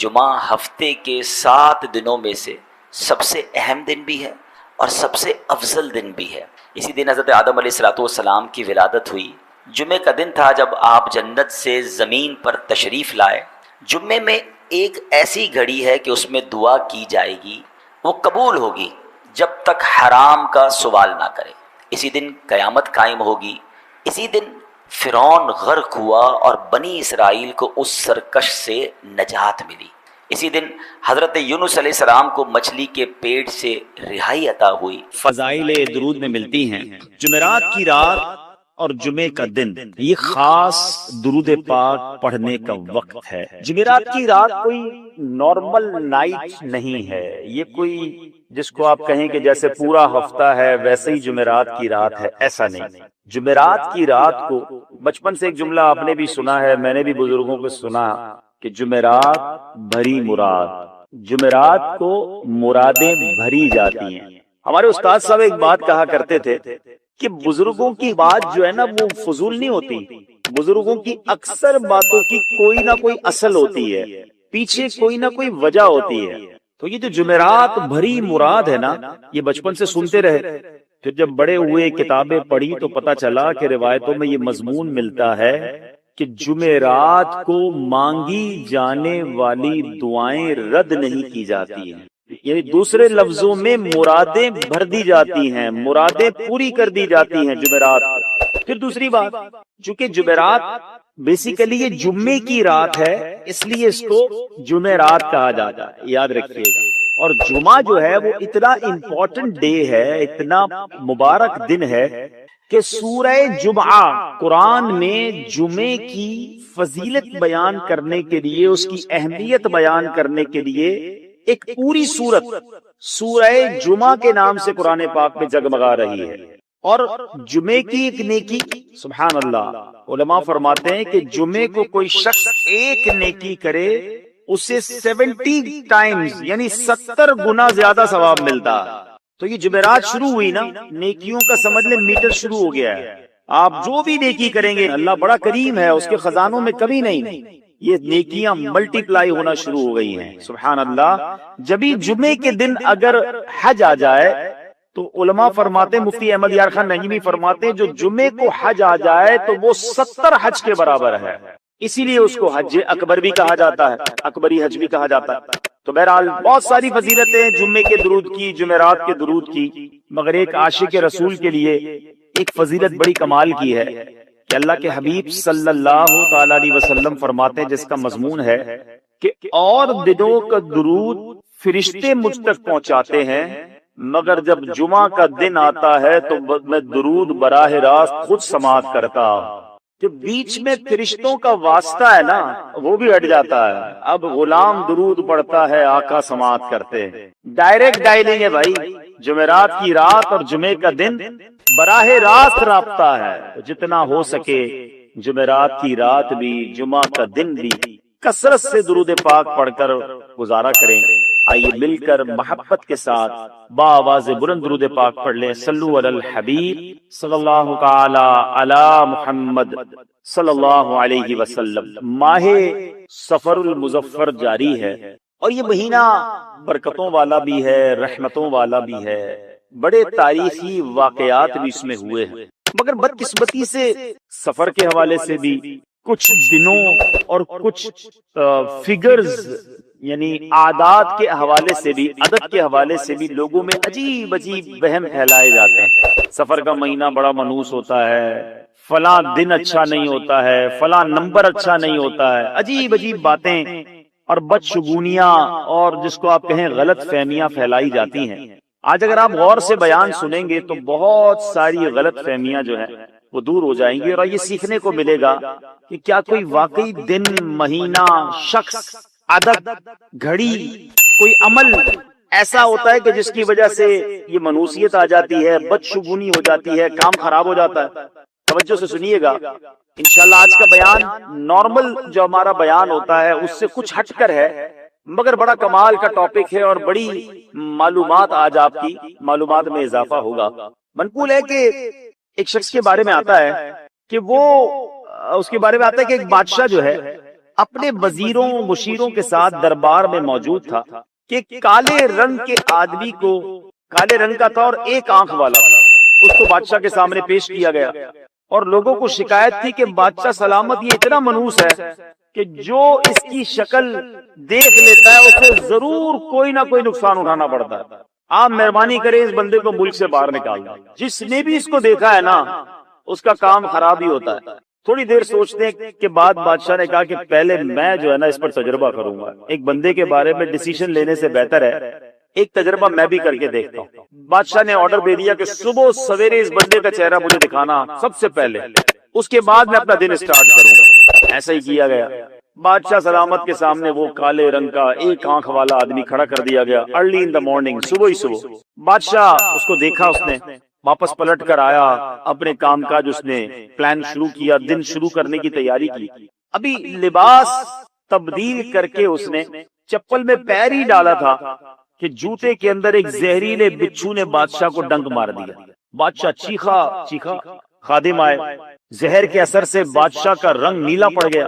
جمعہ ہفتے کے 7 دنوں میں سے سب سے اہم دن بھی ہے اور سب سے افضل دن بھی ہے۔ اسی دن حضرت آدم علیہ السلام کی ولادت ہوئی۔ جمعے کا دن تھا جب آپ جنت سے زمین پر تشریف لائے۔ جمعے میں ایک ایسی گھڑی ہے کہ اس میں دعا کی جائے گی، وہ قبول ہوگی جب تک حرام کا سوال نہ کرے۔ اسی دن قیامت قائم ہوگی۔ اسی دن فرعون غرق ہوا اور بنی اسرائیل کو اس سرکش سے نجات ملی۔ اسی دن حضرت یونس علیہ السلام کو مچھلی کے پیٹ سے رہائی عطا ہوئی۔ فضائل درود میں ملتی ہیں۔ جمعرات کی رات اور جمعے کا دن یہ خاص درود پاک پڑھنے کا وقت ہے۔ جمعرات کی رات کوئی نارمل نائٹ نہیں ہے، یہ کوئی جس کو آپ کہیں کہ جیسے پورا ہفتہ ہے ویسے ہی جمعرات کی رات ہے، ایسا نہیں۔ جمعرات کی رات کو بچپن سے ایک جملہ آپ نے بھی سنا ہے، میں نے بھی بزرگوں کو سنا کہ جمعرات بھری مراد، جمعرات کو مرادیں بھری جاتی ہیں۔ ہمارے استاد صاحب ایک بات کہا کرتے تھے کہ بزرگوں کی بات جو ہے نا وہ فضول نہیں ہوتی، بزرگوں کی اکثر باتوں کی کوئی نہ کوئی اصل ہوتی ہے، پیچھے کوئی نہ کوئی وجہ ہوتی ہے۔ تو یہ جو جمعرات بھری مراد ہے نا، یہ بچپن سے سنتے رہے، پھر جب بڑے ہوئے کتابیں پڑھی تو پتہ چلا کہ روایتوں میں یہ مضمون ملتا ہے کہ جمعرات کو مانگی جانے والی دعائیں رد نہیں کی جاتی ہیں، یعنی دوسرے لفظوں میں مرادیں بھر دی جاتی ہیں، مرادیں پوری کر دی جاتی ہیں جمعرات کو۔ پھر دوسری بات، چونکہ جمعرات بیسیکلی یہ جمعے کی رات ہے، اس لیے اس کو جمعرات کہا جاتا ہے، یاد رکھیے گا۔ اور جمعہ جو ہے وہ اتنا امپورٹنٹ ڈے ہے، اتنا مبارک دن ہے کہ سورہ جمعہ قرآن میں جمعے کی فضیلت بیان کرنے کے لیے، اس کی اہمیت بیان کرنے کے لیے ایک پوری سورت سورہ جمعہ کے نام سے قرآن پاک میں جگمگا رہی ہے۔ اور جمعے کی ایک نیکی، سبحان اللہ، علماء فرماتے ہیں کہ جمعے کو کوئی شخص ایک نیکی کرے اسے 70 ٹائمز یعنی 70 گنا زیادہ ثواب ملتا ہے۔ تو یہ جمعرات شروع ہوئی نا، نیکیوں کا سمجھ لیں میٹر شروع ہو گیا ہے۔ آپ جو بھی نیکی کریں گے اللہ بڑا کریم ہے، اس کے خزانوں میں کمی نہیں، یہ نیکیاں ملٹی پلائی ہونا شروع ہو گئی ہیں، سبحان اللہ۔ جبھی جمعے کے دن اگر حج آ جائے تو علماء فرماتے ہیں، مفتی احمد یار خان نجمی فرماتے ہیں، جو جمعے کو حج آ جائے تو وہ 70 حج کے برابر ہے، اسی لیے اس کو حج اکبر بھی کہا جاتا ہے، اکبری حج بھی کہا جاتا ہے۔ تو بہرحال بہت ساری فضیلتیں جمعے کے درود کی، جمعرات کے درود کی، مگر ایک عاشق رسول کے لیے ایک فضیلت بڑی کمال کی ہے کہ اللہ کے حبیب صلی اللہ تعالی علیہ وسلم فرماتے ہیں، جس کا مضمون ہے کہ اور دنوں کا درود فرشتے مجھ تک پہنچاتے ہیں، مگر جب جمعہ کا دن آتا ہے تو میں درود براہ راست خود سماعت کرتا ہوں۔ جو بیچ میں فرشتوں کا واسطہ ہے نا وہ بھی ہٹ جاتا ہے، اب غلام درود پڑھتا ہے، آقا سماعت کرتے ہیں۔ ڈائریکٹ ڈائلنگ ہے بھائی، جمعرات کی رات اور جمعے کا دن براہ راست رابطہ ہے، جتنا ہو سکے جمعرات کی رات بھی جمعہ کا دن بھی کثرت سے درود پاک پڑھ کر گزارا کریں۔ آئیے مل کر محبت کے ساتھ بآواز بلند درود پاک پڑھ لیں۔ صلو علی الحبیب صلی اللہ تعالی علی محمد صلی اللہ علیہ وسلم۔ ماہ سفر المظفر جاری ہے اور یہ مہینہ برکتوں والا بھی ہے، رحمتوں والا بھی ہے، بڑے تاریخی واقعات بھی اس میں ہوئے ہیں، مگر بدقسمتی سے سفر کے حوالے سے بھی کچھ دنوں اور کچھ فگرز یعنی اعداد کے حوالے سے بھی، عدد کے حوالے سے بھی لوگوں میں عجیب عجیب وہم پھیلائے جاتے ہیں۔ سفر کا مہینہ بڑا منحوس ہوتا ہے، فلاں دن اچھا نہیں ہوتا ہے، فلاں نمبر اچھا نہیں ہوتا ہے، عجیب عجیب باتیں اور بدشگونیاں اور جس کو آپ کہیں غلط فہمیاں پھیلائی جاتی ہیں۔ آج اگر آپ غور سے بیان سنیں گے تو بہت ساری غلط فہمیاں جو ہیں وہ دور ہو جائیں گی، اور یہ سیکھنے کو ملے گا کہ کیا کوئی واقعی دن، مہینہ، شخص، عدد، گھڑی، کوئی عمل ایسا ہوتا ہے کہ جس کی وجہ سے یہ منحوسیت آ جاتی ہے، بدشگونی ہو جاتی ہے، کام خراب ہو جاتا ہے۔ توجہ سے سنیے گا، انشاءاللہ آج کا بیان نارمل جو ہمارا بیان ہوتا ہے اس سے کچھ ہٹ کر ہے، مگر بڑا کمال کا ٹاپک ہے اور بڑی معلومات آج آپ کی معلومات میں اضافہ ہوگا۔ منقول ہے کہ ایک شخص کے بارے میں آتا ہے کہ وہ اس کے بارے میں آتا ہے کہ ایک بادشاہ جو ہے اپنے وزیروں مشیروں کے ساتھ دربار میں موجود تھا کہ کالے رنگ کے آدمی کو، کالے رنگ کا تھا اور ایک آنکھ والا تھا، اس کو بادشاہ کے سامنے پیش کیا گیا، اور لوگوں کو شکایت تھی کہ بادشاہ سلامت یہ اتنا منحوس ہے کہ جو اس کی شکل دیکھ لیتا ہے اسے ضرور کوئی نہ کوئی نقصان اٹھانا پڑتا ہے، آپ مہربانی کریں اس بندے کو ملک سے باہر نکال دیں۔ جس نے بھی اس کو دیکھا ہے نا اس کا کام خراب ہی ہوتا ہے۔ تھوڑی دیر سوچنے کے بعد بادشاہ نے کہا کہ پہلے میں جو ہے نا اس پر تجربہ کروں گا، ایک بندے کے بارے میں ڈیسیژن لینے سے بہتر ہے ایک تجربہ میں بھی کر کے دیکھتا ہوں۔ بادشاہ نے آرڈر دے دیا کہ صبح سویرے اس بندے کا چہرہ مجھے دکھانا سب سے پہلے، اس کے بعد میں اپنا دن اسٹارٹ کروں گا۔ ایسا ہی کیا گیا۔ بادشاہ سلامت کے سامنے وہ کالے رنگ کا ایک آنکھ والا آدمی کھڑا کر دیا گیا، ارلی ان دا مارننگ، صبح ہی صبح۔ بادشاہ اس کو دیکھا، اس نے واپس پلٹ کر آیا، اپنے کام کاج اس نے پلان شروع کیا، دن شروع کرنے کی تیاری کی۔ ابھی لباس تبدیل کر کے اس نے چپل میں پیر ہی ڈالا تھا کہ جوتے کے اندر ایک زہریلے بچھو نے بادشاہ کو ڈنک مار دیا۔ بادشاہ چیخا، خادم آئے، زہر کے اثر سے بادشاہ کا رنگ نیلا پڑ گیا،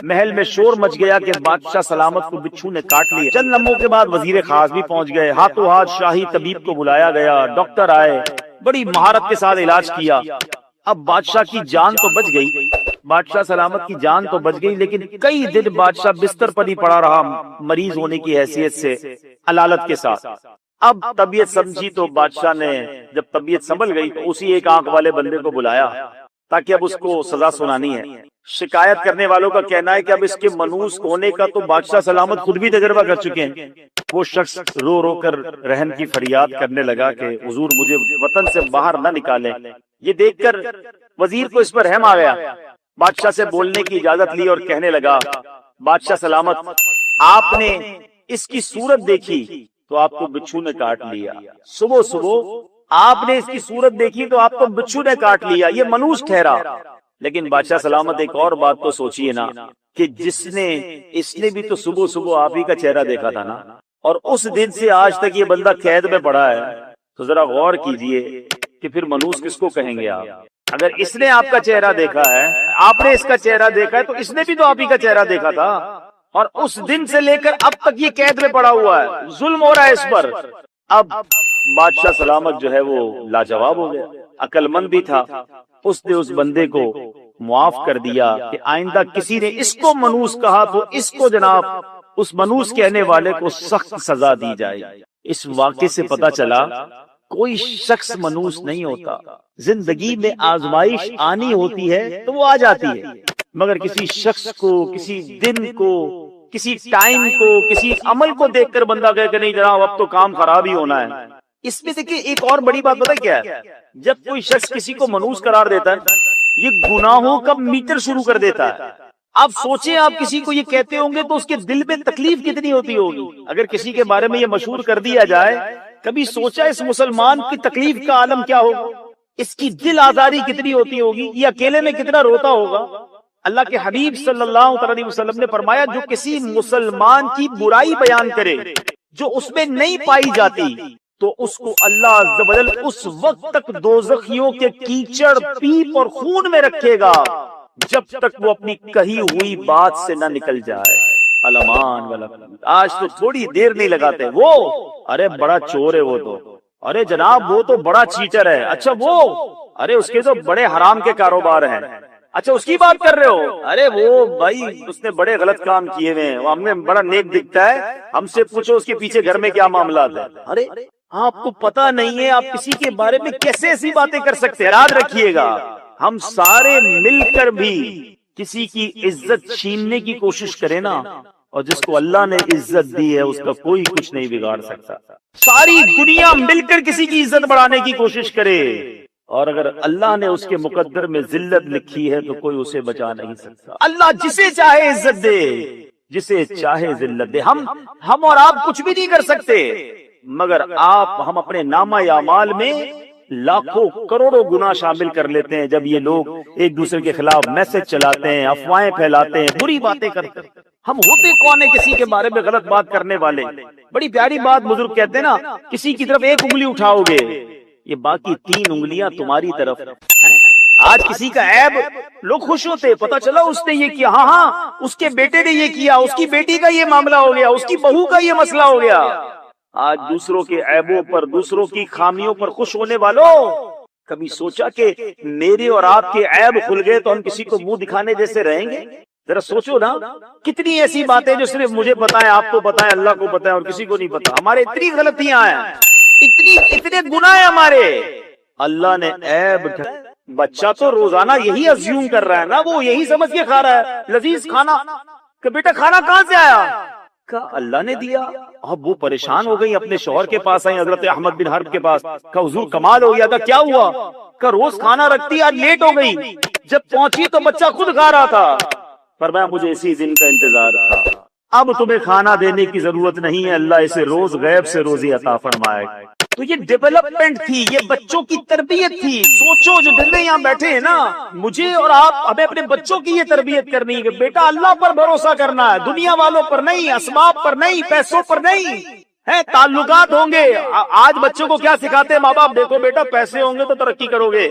محل میں شور مچ گیا کہ بادشاہ سلامت کو بچھو نے کاٹ لیا۔ چند لمحوں کے بعد وزیر خاص بھی پہنچ گئے، ہاتھوں ہاتھ شاہی طبیب کو بلایا گیا، ڈاکٹر آئے، بڑی مہارت کے ساتھ علاج کیا۔ اب بادشاہ کی جان تو بچ گئی، بادشاہ سلامت کی جان تو بچ گئی، لیکن کئی دن بادشاہ بستر پر ہی پڑا رہا مریض ہونے کی حیثیت سے علالت کے ساتھ۔ اب طبیعت سمجھی تو بادشاہ نے جب طبیعت سنبھل گئی تو اسی ایک آنکھ والے بندے کو بلایا تاکہ اب اس کو سزا سنانی ہے۔ شکایت کرنے والوں کا کہنا ہے کہ اب اس کے منحوس ہونے کا تو بادشاہ سلامت خود بھی تجربہ کر چکے ہیں۔ وہ شخص رو رو کر رحم کی فریاد کرنے لگا کہ حضور مجھے وطن سے باہر نہ نکالیں۔ یہ دیکھ کر وزیر کو اس پر رحم آ گیا، بادشاہ سے بولنے کی اجازت لی اور کہنے لگا، بادشاہ سلامت آپ نے اس کی صورت دیکھی تو آپ کو بچھو نے کاٹ لیا، صبح آپ نے اس کی صورت دیکھی تو آپ کو بچھو نے کاٹ لیا، یہ منحوس ٹھہرا۔ لیکن بادشاہ سلامت ایک اور بات تو سوچئے نا کہ اس نے بھی تو صبح آپ ہی کا چہرہ دیکھا تھا نا، اور اس دن سے آج تک یہ بندہ قید میں پڑا ہے، تو ذرا غور کیجئے کہ پھر منحوس کس کو کہیں گے آپ؟ اگر اس نے آپ کا چہرہ دیکھا ہے، آپ نے اس کا چہرہ دیکھا ہے، تو اس نے بھی تو آپ ہی کا چہرہ دیکھا تھا، اور اس دن سے لے کر اب تک یہ قید میں پڑا ہوا ہے، ظلم ہو رہا ہے اس پر۔ اب بادشاہ سلامت جو ہے وہ لاجواب ہو گیا، عقل مند بھی تھا، اس نے اس بندے کو معاف کر دیا کہ آئندہ کسی نے اس کو منحوس کہا تو اس کو جناب اس منحوس کہنے والے کو سخت سزا دی جائے۔ اس واقعے سے پتا چلا کوئی شخص منحوس نہیں ہوتا، زندگی میں آزمائش آنی ہوتی ہے تو وہ آ جاتی ہے، مگر کسی شخص کو، کسی دن کو، کسی ٹائم کو، کسی عمل کو دیکھ کر بندہ کہے کہ نہیں جناب اب تو کام خراب ہی ہونا ہے۔ اس میں دیکھیں ایک اور بڑی بات پتہ کیا ہے، جب کوئی شخص کسی کو منحوس قرار دیتا ہے یہ گناہوں کا میٹر شروع کر دیتا ہے۔ آپ سوچیں، آپ کسی کو یہ کہتے ہوں گے تو اس کے دل میں تکلیف کتنی ہوتی ہوگی۔ اگر کسی کے بارے میں یہ مشہور کر دیا جائے، کبھی سوچا اس مسلمان کی تکلیف کا عالم کیا ہوگا، اس کی دل آزاری کتنی ہوتی ہوگی، یہ اکیلے میں کتنا روتا ہوگا۔ اللہ کے حبیب صلی اللہ علیہ وسلم نے فرمایا جو کسی مسلمان کی برائی بیان کرے جو اس میں نہیں پائی جاتی تو اس کو اللہ عز و جل اس وقت تک دوزخیوں کے کیچڑ، پیپ اور خون میں رکھے گا جب تک وہ اپنی کہی ہوئی بات سے نہ نکل جائے۔ الامان والامان، آج تو تھوڑی دیر نہیں لگاتے، وہ ارے بڑا چور ہے، وہ تو ارے جناب وہ تو بڑا چیٹر ہے، اچھا وہ ارے اس کے تو بڑے حرام کے کاروبار ہیں، اچھا اس کی بات کر رہے ہو، ارے وہ بھائی اس نے بڑے غلط کام کیے ہوئے ہیں، وہ ہمیں بڑا نیک دکھتا ہے، ہم سے پوچھو اس کے پیچھے گھر میں کیا معاملات ہیں۔ ارے آپ کو پتا نہیں ہے آپ کسی کے بارے میں کیسے ایسی باتیں کر سکتے ہیں۔ یاد رکھیے گا ہم سارے مل کر بھی کسی کی عزت چھیننے کی کوشش کریں نا، اور جس کو اللہ نے عزت دی ہے اس کا کوئی کچھ نہیں بگاڑ سکتا۔ ساری دنیا مل کر کسی کی عزت بڑھانے کی کوشش کرے، اور اگر اللہ نے اس کے مقدر میں ذلت لکھی ہے تو کوئی اسے بچا نہیں سکتا۔ اللہ جسے چاہے عزت دے، جسے چاہے ذلت دے۔ ہم اور آپ کچھ بھی نہیں کر سکتے، مگر ہم اپنے نامہ اعمال میں لاکھوں کروڑوں گناہ شامل کر لیتے ہیں جب یہ لوگ ایک دوسرے کے خلاف میسج چلاتے ہیں، افواہیں پھیلاتے ہیں، بری باتیں کرتے ہیں۔ ہم ہوتے کون ہیں کسی کے بارے میں غلط بات کرنے والے؟ بڑی پیاری بات بزرگ کہتے ہیں نا، کسی کی طرف ایک انگلی اٹھاؤ گے یہ باقی 3 انگلیاں تمہاری طرف ہیں۔ آج کسی کا عیب لوگ خوش ہوتے، پتا چلا اس نے یہ کیا، ہاں اس کے بیٹے نے یہ کیا، اس کی بیٹی کا یہ معاملہ ہو گیا، اس کی بہو کا یہ مسئلہ ہو گیا۔ آج دوسروں کے عیبوں پر، دوسروں کی خامیوں پر خوش ہونے والوں، کبھی سوچا کہ میرے اور آپ کے عیب کھل گئے تو ہم کسی کو منہ دکھانے جیسے رہیں گے؟ ذرا سوچو نا، کتنی ایسی باتیں جو صرف مجھے پتا ہے، آپ کو پتا ہے، اللہ کو پتا ہے، اور کسی کو نہیں پتا۔ ہمارے اتنی غلطیاں ہیں، اتنے گناہ ہیں ہمارے، اللہ نے عیب۔ بچہ تو روزانہ یہی ازیوم کر رہا ہے نا، وہ یہی سمجھ کے کھا رہا ہے لذیذ کھانا، کہ بیٹا کھانا کہاں سے آیا؟ کہا اللہ نے دیا۔ اب وہ پریشان ہو گئی، اپنے شوہر کے پاس آئی، حضرت احمد بن حرب کے پاس، کہا حضور کمال ہو گیا۔ تھا کیا ہوا؟ کہ روز کھانا رکھتی، آج لیٹ ہو گئی، جب پہنچی تو بچہ خود کھا رہا تھا۔ فرمایا مجھے اسی دن کا انتظار تھا، اب تمہیں کھانا دینے کی ضرورت نہیں ہے، اللہ اسے روز غیب سے روزی عطا فرمائے۔ تو یہ ڈیولپمنٹ تھی، یہ بچوں کی تربیت تھی۔ سوچو جو دل میں یہاں بیٹھے ہیں نا، مجھے اور آپ ہمیں اپنے بچوں کی یہ تربیت کرنی ہے کہ بیٹا اللہ پر بھروسہ کرنا ہے، دنیا والوں پر نہیں، اسباب پر نہیں، پیسوں پر نہیں ہے، تعلقات ہوں گے۔ آج بچوں کو کیا سکھاتے ہیں ماں باپ؟ دیکھو بیٹا پیسے ہوں گے تو ترقی کرو گے،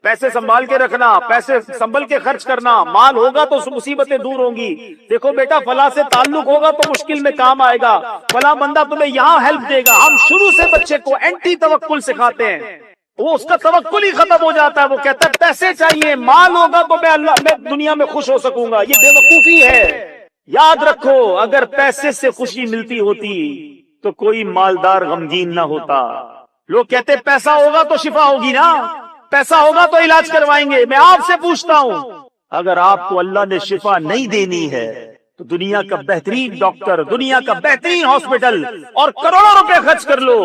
پیسے سنبھال کے رکھنا، پیسے سنبھل کے خرچ کرنا، مال ہوگا تو مصیبتیں دور ہوں گی۔ دیکھو بیٹا فلاں سے تعلق ہوگا تو مشکل میں کام آئے گا، فلاں بندہ تمہیں یہاں ہیلپ دے گا۔ ہم شروع سے بچے کو اینٹی توکل سکھاتے ہیں، وہ اس کا توکل ہی ختم ہو جاتا ہے، وہ کہتا ہے پیسے چاہیے، مال ہوگا تو میں دنیا میں خوش ہو سکوں گا۔ یہ بے وقوفی ہے۔ یاد رکھو اگر پیسے سے خوشی ملتی ہوتی تو کوئی مالدار غمگین نہ ہوتا۔ لوگ کہتے پیسہ ہوگا تو شفا ہوگی نا، پیسہ ہوگا تو علاج کروائیں گے۔ میں آپ سے پوچھتا ہوں اگر آپ کو اللہ نے شفا نہیں دینی ہے تو دنیا کا بہترین ڈاکٹر، دنیا کا بہترین ہاسپٹل اور کروڑوں روپے خرچ کر لو،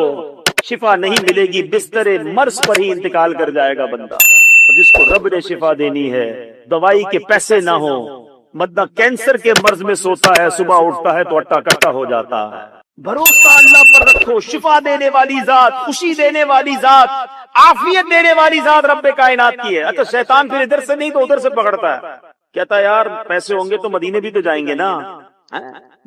شفا نہیں ملے گی، بستر مرض پر ہی انتقال کر جائے گا بندہ۔ اور جس کو رب نے شفا دینی ہے، دوائی کے پیسے نہ ہو، بندہ کینسر کے مرض میں سوتا ہے، صبح اٹھتا ہے تو اٹا کٹا ہو جاتا ہے۔ بھروسہ اللہ پر رکھو، شفا دینے والی ذات، خوشی دینے والی ذات، عافیت دینے والی ذات رب کائنات کی ہے۔ اچھا شیطان پھر ادھر سے نہیں تو ادھر سے پکڑتا ہے، کہتا ہے یار پیسے ہوں گے تو مدینے بھی تو جائیں گے نا۔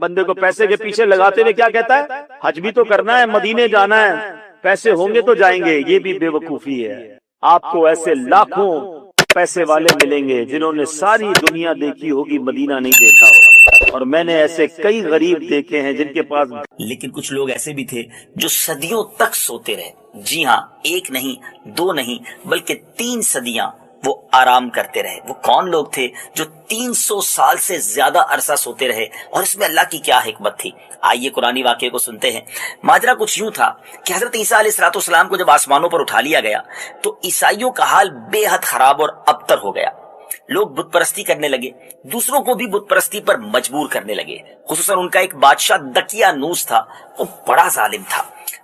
بندے کو پیسے کے پیچھے لگاتے ہوئے کیا کہتا ہے؟ حج بھی تو کرنا ہے، مدینے جانا ہے، پیسے ہوں گے تو جائیں گے۔ یہ بھی بے وقوفی ہے۔ آپ کو ایسے لاکھوں پیسے والے ملیں گے جنہوں نے ساری دنیا دیکھی ہوگی، مدینہ نہیں دیکھا ہوگا۔ اور میں نے ایسے کئی غریب دیکھے ہیں جن کے پاس، لیکن کچھ لوگ ایسے بھی تھے جو صدیوں تک سوتے رہے۔ جی ہاں، ایک نہیں، دو نہیں، بلکہ 3 صدیاں وہ آرام کرتے رہے۔ وہ کون لوگ تھے جو 300 سال سے زیادہ عرصہ سوتے رہے؟ اور اس میں اللہ کی کیا حکمت تھی؟ آئیے قرآنی واقعے کو سنتے ہیں۔ ماجرا کچھ یوں تھا کہ حضرت عیسیٰ علیہ السلام کو جب آسمانوں پر اٹھا لیا گیا تو عیسائیوں کا حال بے حد خراب اور ابتر ہو گیا۔ لوگ بت پرستی کرنے لگے، دوسروں کو بھی بت پرستی پر مجبور کرنے لگے۔ خصوصاً ان کا ایک بادشاہ دقیانوس تھا، وہ بڑا ظالم تھا،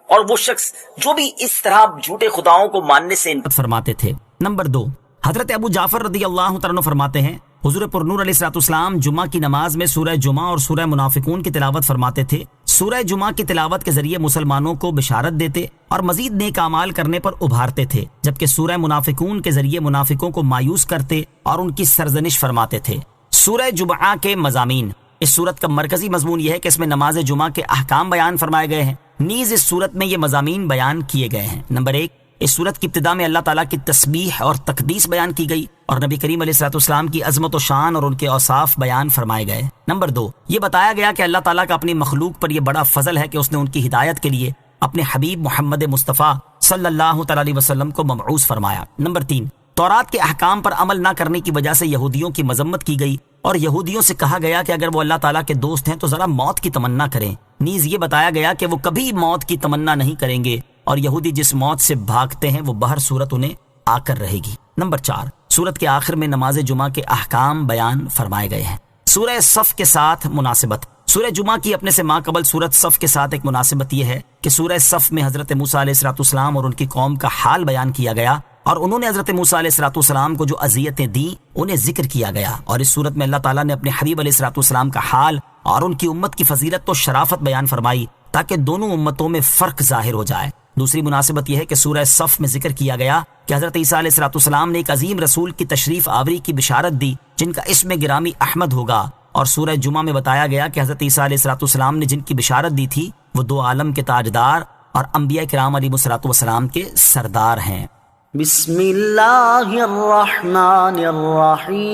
اور وہ شخص جو بھی اس طرح جھوٹے خداؤں کو ماننے سے فرماتے تھے۔ نمبر 2، حضرت ابو جعفر رضی اللہ تعالیٰ عنہ فرماتے ہیں حضور پرنور علیہ السلام جمعہ کی نماز میں سورہ جمعہ اور سورہ منافقون کی تلاوت فرماتے تھے۔ سورہ جمعہ کی تلاوت کے ذریعے مسلمانوں کو بشارت دیتے اور مزید نیک اعمال کرنے پر ابھارتے تھے، جبکہ سورہ منافقون کے ذریعے منافقوں کو مایوس کرتے اور ان کی سرزنش فرماتے تھے۔ سورہ جمعہ کے مضامین، اس سورت کا مرکزی مضمون یہ ہے کہ اس میں نماز جمعہ کے احکام بیان فرمائے گئے ہیں، نیز اس سورت میں یہ مضامین بیان کیے گئے ہیں۔ نمبر 1، اس سورت کی ابتدا میں اللہ تعالیٰ کی تسبیح اور تقدیس بیان کی گئی اور نبی کریم علیہ السلام کی عظمت و شان اور ان کے اوصاف بیان فرمائے گئے۔ نمبر 2، یہ بتایا گیا کہ اللہ تعالیٰ کا اپنی مخلوق پر یہ بڑا فضل ہے کہ اس نے ان کی ہدایت کے لیے اپنے حبیب محمد مصطفیٰ صلی اللہ تعالیٰ علیہ وسلم کو مبعوث فرمایا۔ نمبر 3، تورات کے احکام پر عمل نہ کرنے کی وجہ سے یہودیوں کی مذمت کی گئی اور یہودیوں سے کہا گیا کہ اگر وہ اللہ تعالیٰ کے دوست ہیں تو ذرا موت کی تمنا کریں۔ نیز یہ بتایا گیا کہ وہ کبھی موت کی تمنا نہیں کریں گے اور یہودی جس موت سے بھاگتے ہیں وہ بہر صورت انہیں آ کر رہے گی۔ نمبر 4، سورت کے آخر میں نماز جمعہ کے احکام بیان فرمائے گئے ہیں۔ سورہ صف کے ساتھ مناسبت، سورہ جمعہ کی اپنے سے ماقبل سورت صف کے ساتھ ایک مناسبت یہ ہے کہ سورہ صف میں حضرت موسیٰ علیہ السلام اور ان کی قوم کا حال بیان کیا گیا اور انہوں نے حضرت موسیٰ علیہ السلام کو جو اذیتیں دیں انہیں ذکر کیا گیا، اور اس صورت میں اللہ تعالیٰ نے اپنے حبیب علیہ السلام کا حال اور ان کی امت کی فضیلت و شرافت بیان فرمائی تاکہ دونوں امتوں میں فرق ظاہر ہو جائے۔ دوسری مناسبت یہ ہے کہ سورہ صف میں ذکر کیا گیا کہ حضرت عیسیٰ علیہ السلام نے ایک عظیم رسول کی تشریف آوری کی بشارت دی جن کا اسم گرامی احمد ہوگا، اور سورہ جمعہ میں بتایا گیا کہ حضرت عیسیٰ علیہ السلام نے جن کی بشارت دی تھی وہ 2 عالم کے تاجدار اور انبیاء کرام علیہ السلام کے سردار ہیں۔ بسم اللہ الرحمن الرحیم۔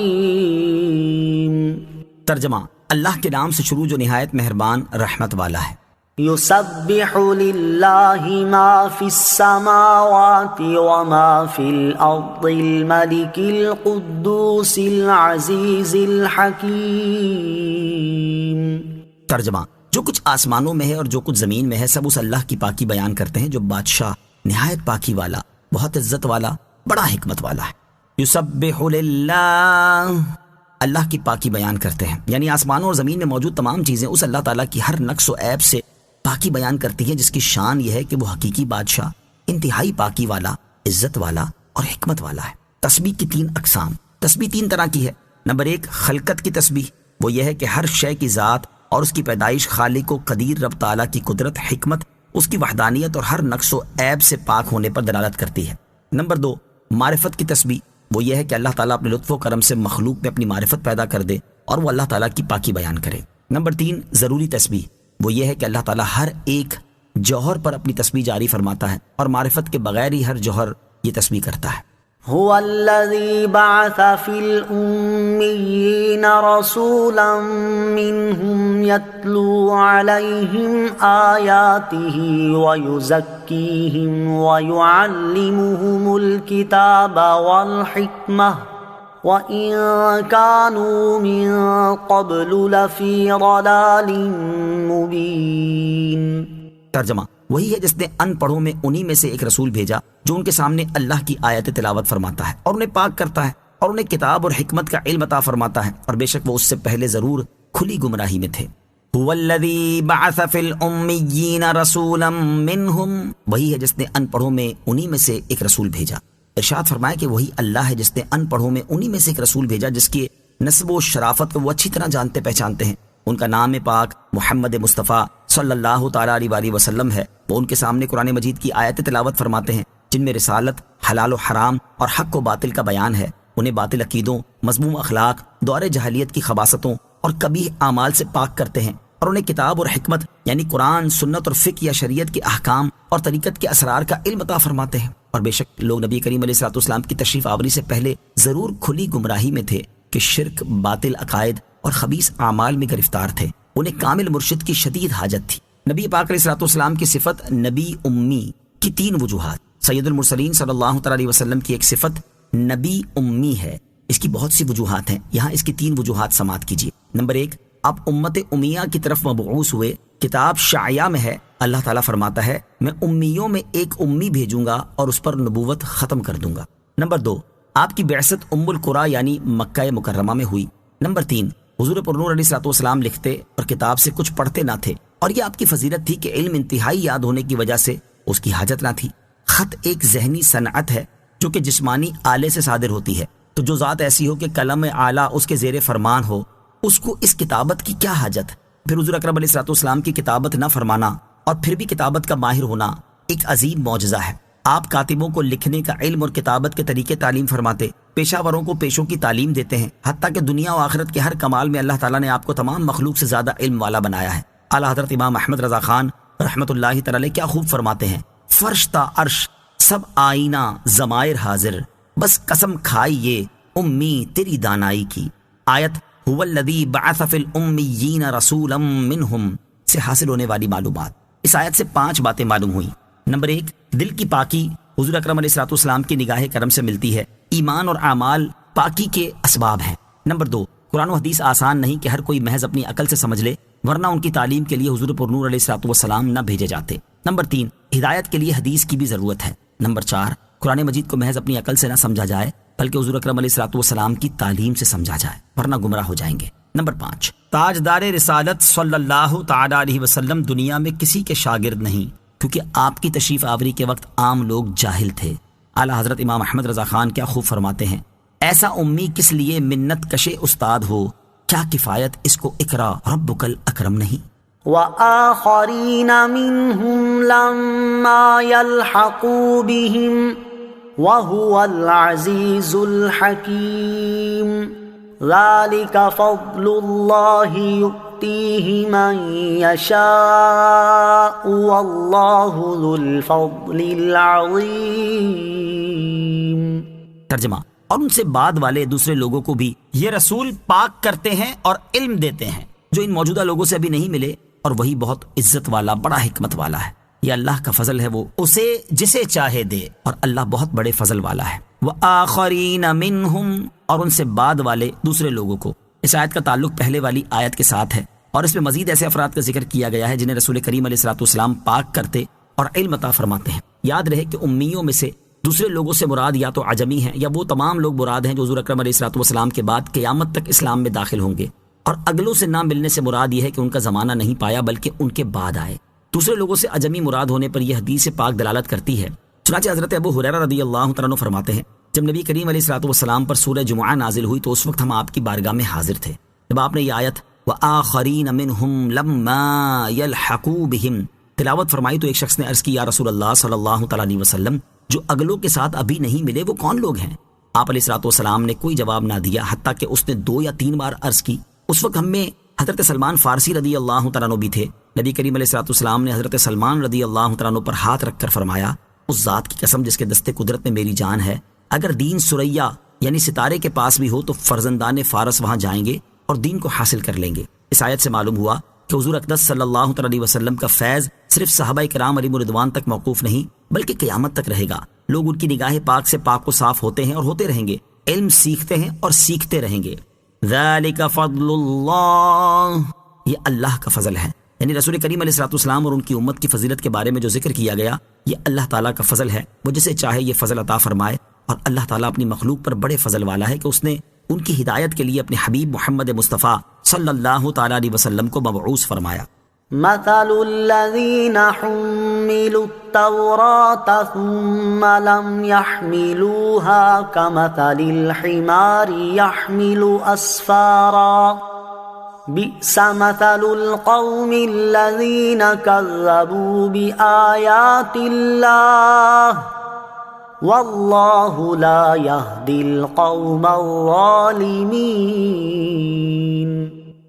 ترجمہ، اللہ کے نام سے شروع جو نہایت مہربان رحمت والا ہے۔ یسبح للہ ما فی السماوات وما فی الارض الملک القدوس العزیز الحکیم۔ ترجمہ، جو کچھ آسمانوں میں ہے اور جو کچھ زمین میں ہے سب اس اللہ کی پاکی بیان کرتے ہیں جو بادشاہ، نہایت پاکی والا، بہت عزت والا، بڑا حکمت والا ہے۔ یسبح للہ، اللہ کی پاکی بیان کرتے ہیں، یعنی آسمانوں اور زمین میں موجود تمام چیزیں اس اللہ تعالیٰ کی ہر نقص و عیب سے پاکی بیان کرتی ہیں، جس کی شان یہ ہے کہ وہ حقیقی بادشاہ، انتہائی پاکی والا، عزت والا اور حکمت والا ہے۔ تسبیح کی 3 اقسام۔ تسبیح 3 طرح کی ہے۔ نمبر 1 خلقت کی تسبیح، وہ یہ ہے کہ ہر شے کی ذات اور اس کی پیدائش خالق و قدیر رب تعالیٰ کی قدرت، حکمت، اس کی وحدانیت اور ہر نقص و عیب سے پاک ہونے پر دلالت کرتی ہے۔ نمبر 2 معرفت کی تسبیح، وہ یہ ہے کہ اللہ تعالیٰ اپنے لطف و کرم سے مخلوق میں اپنی معرفت پیدا کر دے اور وہ اللہ تعالیٰ کی پاکی بیان کرے۔ نمبر 3 ضروری تسبیح، وہ یہ ہے کہ اللہ تعالیٰ ہر ایک جوہر پر اپنی تسبیح جاری فرماتا ہے اور معرفت کے بغیر ہی ہر جوہر یہ تسبیح کرتا ہے۔ هو الذي بعث في الأميين رسولا منهم يتلو عليهم آياته ويزكيهم ويعلمهم الكتاب والحكمة وإن كانوا من قبل لفي ضلال مبين۔ ترجمہ، وہی ہے جس نے ان پڑھوں میں انہی میں سے ایک رسول بھیجا جو ان کے سامنے اللہ کی آیت تلاوت فرماتا ہے اور انہیں پاک کرتا ہے اور انہیں کتاب اور حکمت کا علم عطا فرماتا ہے، اور بے شک وہ اس سے پہلے ضرور کھلی گمراہی میں تھے۔ هو الذی بعث فی الامیین رسولا منہم، وہی ہے جس نے ان پڑھوں میں انہی میں سے ایک رسول بھیجا۔ ارشاد فرمایا کہ وہی اللہ ہے جس نے ان پڑھوں میں انہی میں سے ایک رسول بھیجا جس کی نسب و شرافت کو وہ اچھی طرح جانتے پہچانتے ہیں۔ ان کا نام پاک محمد مصطفیٰ صلی اللہ تعالیٰ علیہ وسلم ہے۔ وہ ان کے سامنے قرآن مجید کی آیت تلاوت فرماتے ہیں جن میں رسالت، حلال و حرام اور حق و باطل کا بیان ہے۔ انہیں باطل عقیدوں، مذموم اخلاق، دور جاہلیت کی خباثتوں اور قبیح اعمال سے پاک کرتے ہیں، اور انہیں کتاب اور حکمت یعنی قرآن، سنت اور فقہ یا شریعت کے احکام اور طریقت کے اسرار کا علم عطا فرماتے ہیں۔ اور بے شک لوگ نبی کریم علیہ الصلوۃ والسلام کی تشریف آوری سے پہلے ضرور کھلی گمراہی میں تھے کہ شرک، باطل عقائد اور خبیث اعمال میں گرفتار تھے۔ انہیں کامل مرشد کی شدید حاجت تھی۔ نبی پاک علیہ الصلوۃ والسلام کی صفت نبی امی کی 3 وجوہات۔ سید المرسلین صلی اللہ تعالیٰ علیہ وسلم کی ایک صفت نبی امی ہے، اس کی بہت سی وجوہات ہیں، یہاں اس کی 3 وجوہات سماعت کیجیے۔ نمبر 1 آپ امت امیہ کی طرف مبعوث ہوئے، کتاب شاعیہ میں ہے، اللہ تعالیٰ فرماتا ہے میں امیوں میں ایک امی بھیجوں گا اور اس پر نبوت ختم کر دوں گا۔ نمبر 2 آپ کی بعثت ام القریٰ یعنی مکہ مکرمہ میں ہوئی۔ نمبر 3 حضور پرنور علیہ الصلوۃ والسلام لکھتے اور کتاب سے کچھ پڑھتے نہ تھے، اور یہ آپ کی فضیلت تھی کہ علم انتہائی یاد ہونے کی وجہ سے اس کی حاجت نہ تھی۔ خط ایک ذہنی صنعت ہے جو کہ جسمانی آلے سے صادر ہوتی ہے، تو جو ذات ایسی ہو کہ قلم اعلیٰ اس کے زیر فرمان ہو، اس کو اس کتابت کی کیا حاجت؟ پھر حضور اکرم علیہ الصلوۃ والسلام کی کتابت نہ فرمانا اور پھر بھی کتابت کا ماہر ہونا ایک عظیم معجزہ ہے۔ آپ کاتبوں کو لکھنے کا علم اور کتابت کے طریقے تعلیم فرماتے، پیشہ وروں کو پیشوں کی تعلیم دیتے ہیں، حتیٰ کہ دنیا و آخرت کے ہر کمال میں اللہ تعالیٰ نے آپ کو تمام مخلوق سے زیادہ علم والا بنایا ہے۔ اعلیٰ حضرت امام احمد رضا خان رحمۃ اللہ تعالی کیا خوب فرماتے ہیں، فرش تا عرش سب آئینہ ضمائر حاضر، بس قسم کھائی یہ امی تیری دانائی کی۔ آیت هو الذی بعث فی الامیین رسولا منہم سے حاصل ہونے والی معلومات۔ اس آیت سے 5 باتیں معلوم ہوئیں۔ نمبر 1 دل کی پاکی حضور اکرم علیہ الصلوۃ والسلام کی نگاہ کرم سے ملتی ہے، ایمان اور اعمال پاکی کے اسباب ہیں۔ نمبر 2 قرآن و حدیث آسان نہیں کہ ہر کوئی محض اپنی عقل سے سمجھ لے، ورنہ ان کی تعلیم کے لیے حضور پرنور علیہ الصلوۃ والسلام نہ بھیجے جاتے۔ نمبر 3 ہدایت کے لیے حدیث کی بھی ضرورت ہے۔ نمبر 4 قرآن مجید کو محض اپنی عقل سے نہ سمجھا جائے بلکہ حضور اکرم علیہ الصلوۃ والسلام کی تعلیم سے سمجھا جائے، ورنہ گمراہ ہو جائیں گے۔ نمبر 5 تاجدار رسالت صلی اللہ تعالیٰ علیہ وسلم دنیا میں کسی کے شاگرد نہیں، کیونکہ آپ کی تشریف آوری کے وقت عام لوگ جاہل تھے۔ اعلیٰ حضرت امام احمد رضا خان کیا خوب فرماتے ہیں، ایسا امی کس لیے منت کشے استاد ہو، کیا کفایت اس کو اقرا ربک الاکرم نہیں۔ وآخرین منہم لما یلحقوا بہم وہو العزیز الحکیم ذالک فضل اللہ یؤتیہ من یشاء واللہ ذو الفضل العظیم۔ ترجمہ، اور ان سے بعد والے دوسرے لوگوں کو بھی یہ رسول پاک کرتے ہیں اور علم دیتے ہیں جو ان موجودہ لوگوں سے ابھی نہیں ملے، اور وہی بہت عزت والا بڑا حکمت والا ہے۔ یہ اللہ کا فضل ہے، وہ اسے جسے چاہے دے، اور اللہ بہت بڑے فضل والا ہے۔ وَآخَرِينَ مِنْهُمْ، اور ان سے بعد والے دوسرے لوگوں کو۔ اس آیت کا تعلق پہلے والی آیت کے ساتھ ہے، اور اس میں مزید ایسے افراد کا ذکر کیا گیا ہے جنہیں رسول کریم علیہ الصلوۃ والسلام پاک کرتے اور علم عطا فرماتے ہیں۔ یاد رہے کہ امیوں میں سے دوسرے لوگوں سے مراد یا تو عجمی ہیں یا وہ تمام لوگ مراد ہیں جو حضور اکرم علیہ الصلوۃ والسلام کے بعد قیامت تک اسلام میں داخل ہوں گے، اور اگلوں سے نہ ملنے سے مراد یہ ہے کہ ان کا زمانہ نہیں پایا بلکہ ان کے بعد آئے۔ دوسرے لوگوں سے عجمی مراد ہونے پر یہ حدیث پاک دلالت کرتی ہے۔ چنانچہ حضرت ابو ہریرہ رضی اللہ تعالیٰ عنہ فرماتے ہیں، جب نبی کریم علیہ الصلوۃ والسلام پر سورہ جمعہ نازل ہوئی تو اس وقت ہم آپ کی بارگاہ میں حاضر تھے۔ جب آپ نے یہ آیت وَآخَرِينَ مِنْهُمْ لَمَّا يَلْحَقُوا بِهِمْ تلاوت فرمائی تو ایک شخص نے عرض کی، یا رسول اللہ صلی اللہ تعالیٰ علیہ وسلم، جو اگلوں کے ساتھ ابھی نہیں ملے وہ کون لوگ ہیں؟ آپ علیہ الصلوۃ والسلام نے کوئی جواب نہ دیا، حتیٰ کہ اس نے 2 یا 3 بار عرض کی۔ اس وقت ہم میں حضرت سلمان فارسی رضی اللہ تعالیٰ عنہ بھی تھے۔ نبی کریم علیہ الصلوۃ والسلام نے حضرت سلمان رضی اللہ تعالیٰ عنہ پر ہاتھ رکھ کر فرمایا، اس ذات کی قسم جس کے دستے قدرت میں میری جان ہے، اگر دین سریا یعنی ستارے کے پاس بھی ہو تو فرزندان فارس وہاں جائیں گے اور دین کو حاصل کر لیں گے۔ اس آیت سے معلوم ہوا کہ حضور اقدس صلی اللہ تعالیٰ علیہ وسلم کا فیض صرف صحابہ کرام علیہم رضوان تک موقوف نہیں بلکہ قیامت تک رہے گا۔ لوگ ان کی نگاہ پاک سے پاک و صاف ہوتے ہیں اور ہوتے رہیں گے، علم سیکھتے ہیں اور سیکھتے رہیں گے۔ ذالک فضل اللہ، یہ اللہ کا فضل ہے، یعنی رسول کریم علیہ الصلوۃ والسلام اور ان کی امت کی فضیلت کے بارے میں جو ذکر کیا گیا یہ اللہ تعالیٰ کا فضل ہے، وہ جسے چاہے یہ فضل عطا فرمائے، اور اللہ تعالیٰ اپنی مخلوق پر بڑے فضل والا ہے کہ اس نے ان کی ہدایت کے لیے اپنے حبیب محمد مصطفیٰ صلی اللہ تعالیٰ علیہ وسلم کو مبعوث فرمایا۔ مثل الذين حملوا التوراة ثم لم يحملوها كمثل الحمار يحمل أسفارا بئس مثل القوم الذين كذبوا بآيات الله واللہ لا یہدی القوم الظالمین۔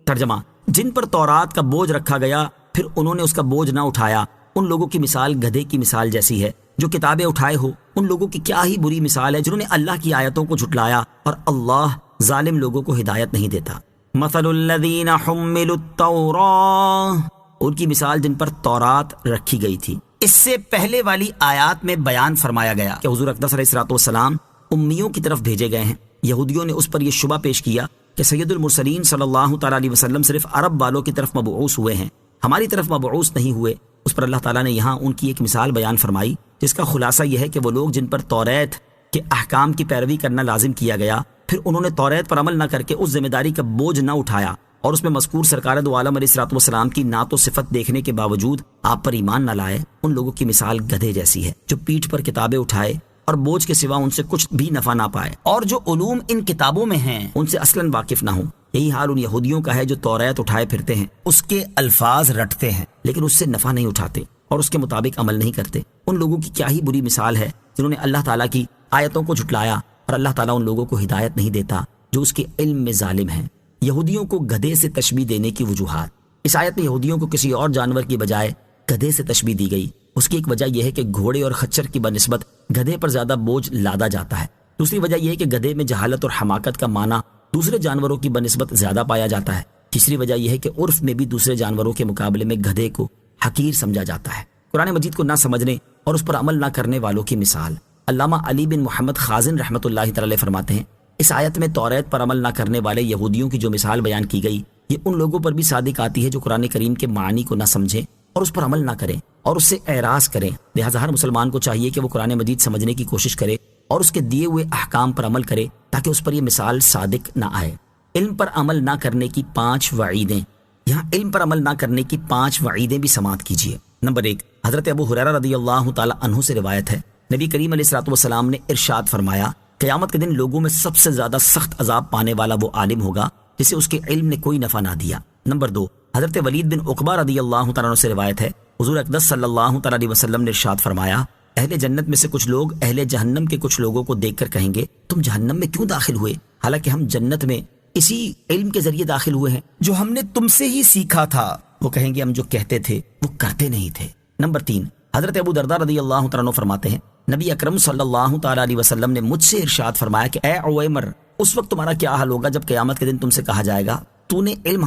ترجمہ، جن پر تورات کا بوجھ رکھا گیا پھر انہوں نے اس کا بوجھ نہ اٹھایا، ان لوگوں کی مثال گدھے کی مثال جیسی ہے جو کتابیں اٹھائے ہو۔ ان لوگوں کی کیا ہی بری مثال ہے جنہوں نے اللہ کی آیتوں کو جھٹلایا، اور اللہ ظالم لوگوں کو ہدایت نہیں دیتا۔ مثل الذین حملوا التوراۃ، ان کی مثال جن پر تورات رکھی گئی تھی۔ اس سے پہلے والی آیات میں بیان فرمایا گیا کہ حضور اقدس علیہ الصلوۃ والسلام امیوں کی طرف بھیجے گئے ہیں۔ یہودیوں نے اس پر یہ شبہ پیش کیا کہ سید المرسلین صلی اللہ تعالیٰ علیہ وسلم صرف عرب والوں کی طرف مبعوث ہوئے ہیں، ہماری طرف مبعوث نہیں ہوئے۔ اس پر اللہ تعالیٰ نے یہاں ان کی ایک مثال بیان فرمائی جس کا خلاصہ یہ ہے کہ وہ لوگ جن پر توریت کے احکام کی پیروی کرنا لازم کیا گیا، پھر انہوں نے توریت پر عمل نہ کر کے اس ذمہ داری کا بوجھ نہ اٹھایا، اور اس میں مذکور سرکار دو عالم علیہ الصلوۃ والسلام کی نعت و صفت دیکھنے کے باوجود آپ پر ایمان نہ لائے، ان لوگوں کی مثال گدھے جیسی ہے جو پیٹھ پر کتابیں اٹھائے اور بوجھ کے سوا ان سے کچھ بھی نفع نہ پائے، اور جو علوم ان کتابوں میں ہیں ان سے اصلاً واقف نہ ہوں۔ یہی حال ان یہودیوں کا ہے جو توریت اٹھائے پھرتے ہیں، اس کے الفاظ رٹتے ہیں لیکن اس سے نفع نہیں اٹھاتے اور اس کے مطابق عمل نہیں کرتے۔ ان لوگوں کی کیا ہی بری مثال ہے جنہوں نے اللہ تعالیٰ کی آیتوں کو جھٹلایا، اور اللہ تعالیٰ ان لوگوں کو ہدایت نہیں دیتا جو اس کے علم میں ظالم ہیں۔ یہودیوں کو گدھے سے تشبیہ دینے کی وجوہات۔ اس آیت میں یہودیوں کو کسی اور جانور کی بجائے گدھے سے تشبیہ دی گئی۔ اس کی ایک وجہ یہ ہے کہ گھوڑے اور خچر کی بنسبت گدھے پر زیادہ بوجھ لادا جاتا ہے۔ دوسری وجہ یہ ہے کہ گدھے میں جہالت اور حماقت کا معنی دوسرے جانوروں کی بنسبت زیادہ پایا جاتا ہے۔ تیسری وجہ یہ ہے کہ عرف میں بھی دوسرے جانوروں کے مقابلے میں گدھے کو حقیر سمجھا جاتا ہے۔ قرآن مجید کو نہ سمجھنے اور اس پر عمل نہ کرنے والوں کی مثال۔ علامہ علی بن محمد خازن رحمۃ اللہ تعالی فرماتے ہیں، اس آیت میں توریت پر عمل نہ کرنے والے یہودیوں کی جو مثال بیان کی گئی یہ ان لوگوں پر بھی صادق آتی ہے جو قرآن کریم کے معنی کو نہ سمجھیں اور اس پر عمل نہ کریں اور اس سے اعراض کریں۔ لہٰذا ہر مسلمان کو چاہیے کہ وہ قرآن مجید سمجھنے کی کوشش کرے اور اس کے دیے ہوئے احکام پر عمل کرے تاکہ اس پر یہ مثال صادق نہ آئے۔ علم پر عمل نہ کرنے کی 5 وعیدیں۔ یہاں علم پر عمل نہ کرنے کی 5 وعیدیں بھی سماعت کیجیے۔ نمبر 1، حضرت ابو ہریرہ رضی اللہ تعالی عنہ سے روایت ہے، نبی کریم علیہ الصلوۃ والسلام نے ارشاد فرمایا، قیامت کے دن لوگوں میں سب سے زیادہ سخت عذاب پانے والا وہ عالم ہوگا جسے اس کے علم نے کوئی نفع نہ دیا۔ نمبر 2، حضرت ولید بن عقبہ رضی اللہ تعالیٰ عنہ سے روایت ہے، حضور اقدس صلی اللہ تعالیٰ علیہ وسلم نے ارشاد فرمایا، اہل جنت میں سے کچھ لوگ اہل جہنم کے کچھ لوگوں کو دیکھ کر کہیں گے، تم جہنم میں کیوں داخل ہوئے، حالانکہ ہم جنت میں اسی علم کے ذریعے داخل ہوئے ہیں جو ہم نے تم سے ہی سیکھا تھا۔ وہ کہیں گے ہم جو کہتے تھے وہ کرتے نہیں تھے۔ نمبر 3، حضرت ابو درداء رضی اللہ تعالیٰ عنہ فرماتے ہیں نبی اکرم صلی اللہ تعالیٰ علیہ وسلم نے مجھ سے ارشاد فرمایا کہ اے عویمر، اس وقت تمہارا کیا حال ہوگا جب قیامت کے دن تم سے کہا جائے گا تو نے علم